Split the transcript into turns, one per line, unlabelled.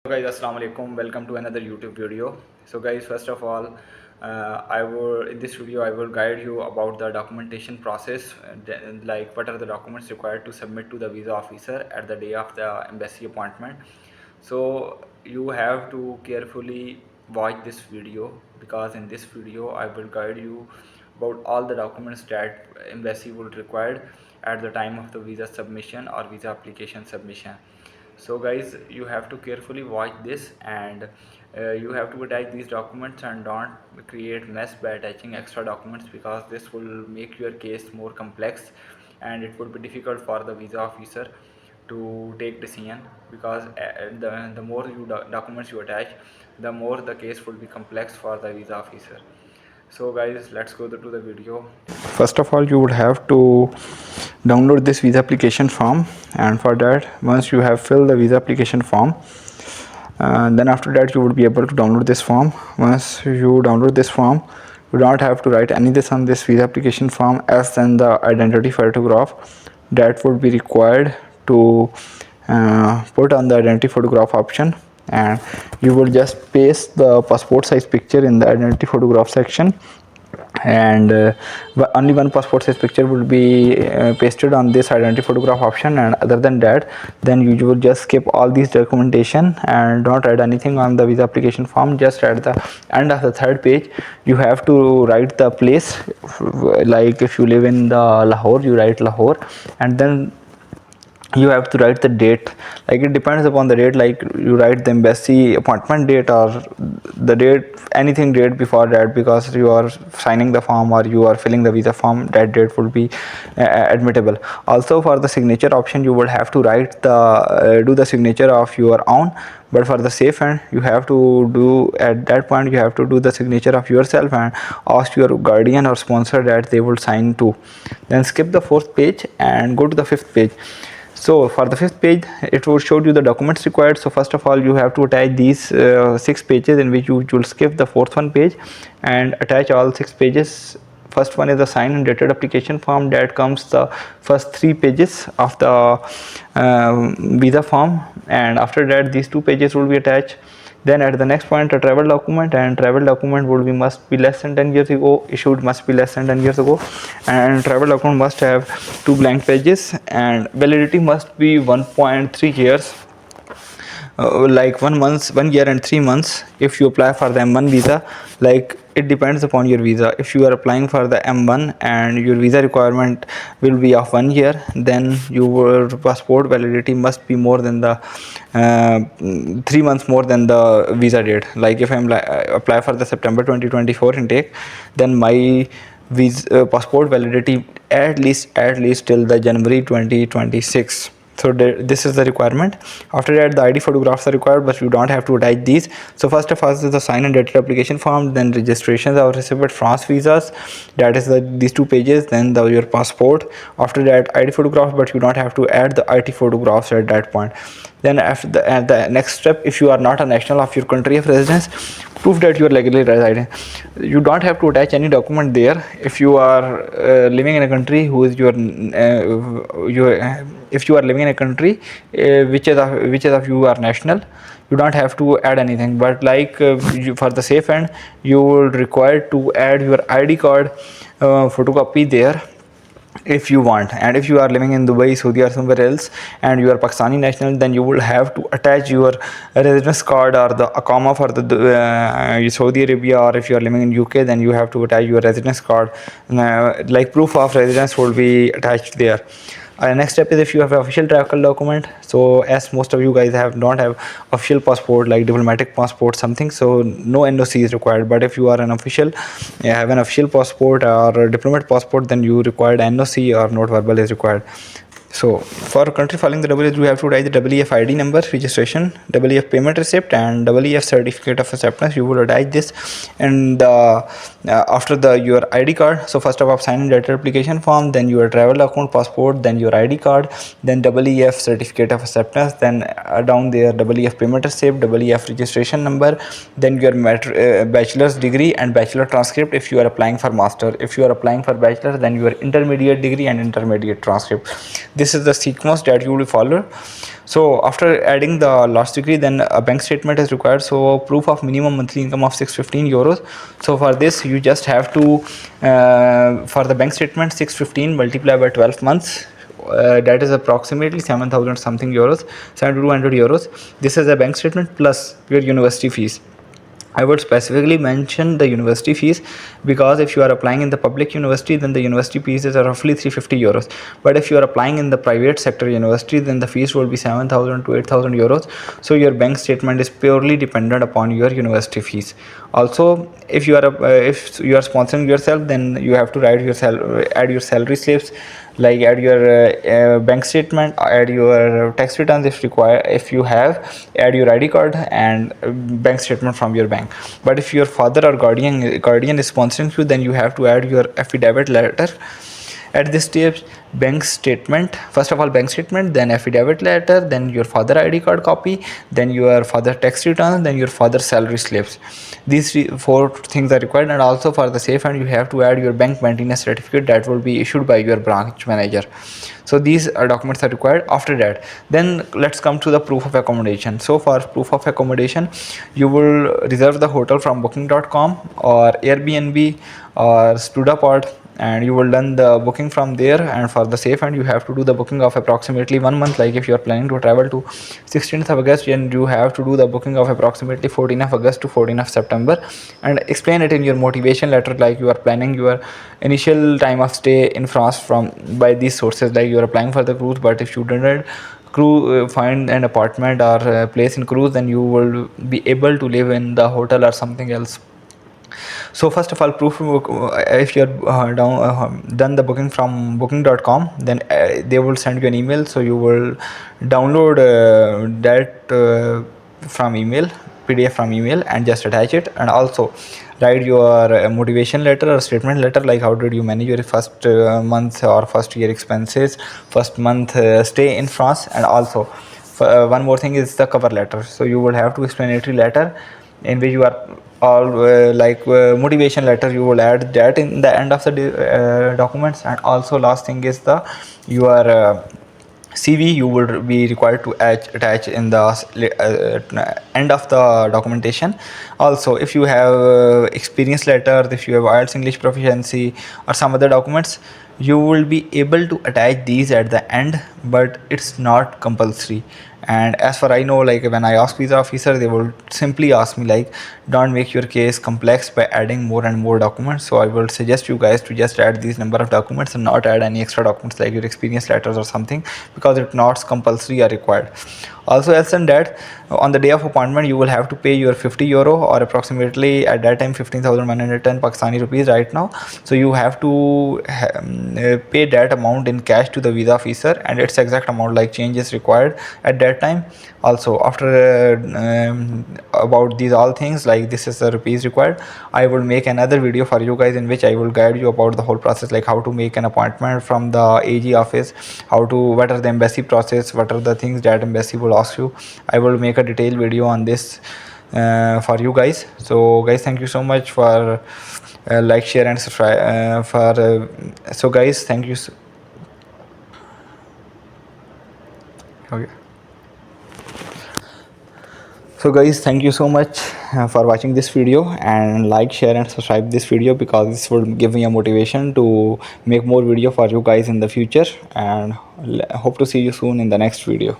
So guys, assalamu alaikum. Welcome to another YouTube video. So guys, first of all, I will in this video I will guide you about the documentation process, like what are the documents required to submit to the visa officer at the day of the embassy appointment. So you have to carefully watch this video, because in this video I will guide you about all the documents that embassy would require at the time of the visa submission or visa application submission. So guys, you have to carefully watch this, and you have to attach these documents and don't create mess by attaching extra documents, because this will make your case more complex and it would be difficult for the visa officer to take decision, because the more documents you attach, the more the case will be complex for the visa officer. So guys, let's go to the video. First of all, you would have to download this visa application form, and for that, once you have filled the visa application form, then after that you would be able to download this form. Once you download this form, you don't have to write any this on this visa application form else than the identity photograph that would be required to put on the identity photograph option, and you will just paste the passport size picture in the identity photograph section, and only one passport size picture will be pasted on this identity photograph option. And other than that, then you will just skip all these documentation and don't write anything on the visa application form. Just at the end of the third page, you have to write the place, like if you live in the Lahore, you write Lahore, and then you have to write the date. Like it depends upon the date, like you write the embassy appointment date or the date, anything date before that, because you are signing the form or you are filling the visa form, that date will be admittable. Also, for the signature option, you will have to write the do the signature of your own, but for the safe end, you have to do, at that point you have to do the signature of yourself and ask your guardian or sponsor that they will sign too. Then skip the fourth page and go to the fifth page. So for the fifth page, it will show you the documents required. So first of all, you have to attach these 6 pages, in which you will skip the fourth one page and attach all 6 pages. First one is the signed and dated application form, that comes the first 3 pages of the visa form, and after that these 2 pages will be attached. Then at the next point, a travel document, and travel document will be must be less than 10 years ago issued, must be less than 10 years ago, and travel document must have 2 blank pages, and validity must be 1.3 years, like 1 year and 3 months if you apply for the M1 visa. Like it depends upon your visa. If you are applying for the M1 and your visa requirement will be of 1 year, then your passport validity must be more than the 3 months more than the visa date. Like if I apply for the September 2024 intake, then my visa passport validity at least till the January 2026. So this is the requirement. After that, the ID photographs are required, but you don't have to attach these. So first of all is the sign and dated application form, then registrations of recipient France visas, that is these 2 pages, then your passport. After that, ID photographs, but you don't have to add the ID photographs at that point. Then after the next step, if you are not a national of your country of residence, prove that you are legally residing. You don't have to attach any document there. If you are living in a country who is if you are living in a country which is of you are national, you don't have to add anything. But like for the safe end, you will require to add your ID card photocopy there if you want. And if you are living in Dubai, Saudi or somewhere else, and you are Pakistani national, then you will have to attach your residence card or the Aqama for the Saudi Arabia. Or if you are living in UK, then you have to attach your residence card, like proof of residence will be attached there. Next step is if you have an official travel document. So as most of you guys don't have official passport, like diplomatic passport something, so no NOC is required. But if you are an official, have an official passport or a diplomat passport, then you required NOC or note verbal is required. So for country filing the WF, you have to write the WF ID number, registration, WF payment receipt, and WF certificate of acceptance. You will attach this and after your ID card. So first of all, sign in dated application form, then your travel account, passport, then your ID card, then WF certificate of acceptance, then down there WF payment receipt, WF registration number, then your bachelor's degree and bachelor transcript if you are applying for master. If you are applying for bachelor, then your intermediate degree and intermediate transcript. this is the sequence that you will follow. So after adding the last degree, then a bank statement is required. So proof of minimum monthly income of 615 euros. So for this you just have to for the bank statement, 615 multiplied by 12 months, that is approximately 7,000 something euros, 7,200 euros. This is a bank statement plus your university fees. I would specifically mention the university fees, because if you are applying in the public university, then the university fees is roughly 350 euros. But if you are applying in the private sector university, then the fees will be 7,000 to 8,000 euros. So your bank statement is purely dependent upon your university fees. Also, if you are sponsoring yourself, then you have to add your salary slips, like add your bank statement, add your tax returns if required, if you have, add your ID card and bank statement from your bank. But if your father or guardian is sponsoring you, then you have to add your affidavit letter. At this stage, bank statement, first of all bank statement, then affidavit letter, then your father ID card copy, then your father tax return, then your father salary slips. These four things are required. And also for the safe hand, you have to add your bank maintenance certificate that will be issued by your branch manager. So these documents are required. After that, then let's come to the proof of accommodation. So for proof of accommodation, you will reserve the hotel from booking.com or Airbnb or Studapod, and you will done the booking from there. And for the safe hand, you have to do the booking of approximately 1 month. Like if you are planning to travel to 16th of August, then you have to do the booking of approximately 14th of August to 14th of September, and explain it in your motivation letter, like you are planning your initial time of stay in France from by these sources, like you are applying for the cruise, but if you didn't find an apartment or place in cruise, then you will be able to live in the hotel or something else. So first of all, if you're done the booking from booking.com, then they will send you an email. So you will download that from email, PDF from email, and just attach it. And also write your motivation letter or statement letter, like how did you manage your first month or first year expenses, first month stay in France. And also one more thing is the cover letter. So you will have to explanatory letter in which you are all motivation letter, you will add that in the end of the documents. And also last thing is the your CV you would be required to attach in the end of the documentation. Also, if you have experience letter, if you have IELTS English proficiency or some other documents, you will be able to attach these at the end, but it's not compulsory. And as far I know, like when I ask visa officer, they will simply ask me like, don't make your case complex by adding more and more documents. So I will suggest you guys to just add these number of documents and not add any extra documents like your experience letters or something, because it's not compulsory or required. Also, else than that, on the day of appointment, you will have to pay your 50 euro, or approximately at that time 15,110 Pakistani rupees right now. So you have to pay that amount in cash to the visa officer, and its exact amount, like change is required at that time. Also, after about these all things, like this is the rupees required, I will make another video for you guys in which I will guide you about the whole process, like how to make an appointment from the AG office, what are the embassy process, what are the things that embassy will ask you. I will make a detailed video on this for you guys. So guys, thank you so much for like, share and subscribe so guys, thank you okay. So guys, thank you so much for watching this video, and like, share and subscribe this video, because this will give me a motivation to make more video for you guys in the future. And hope to see you soon in the next video.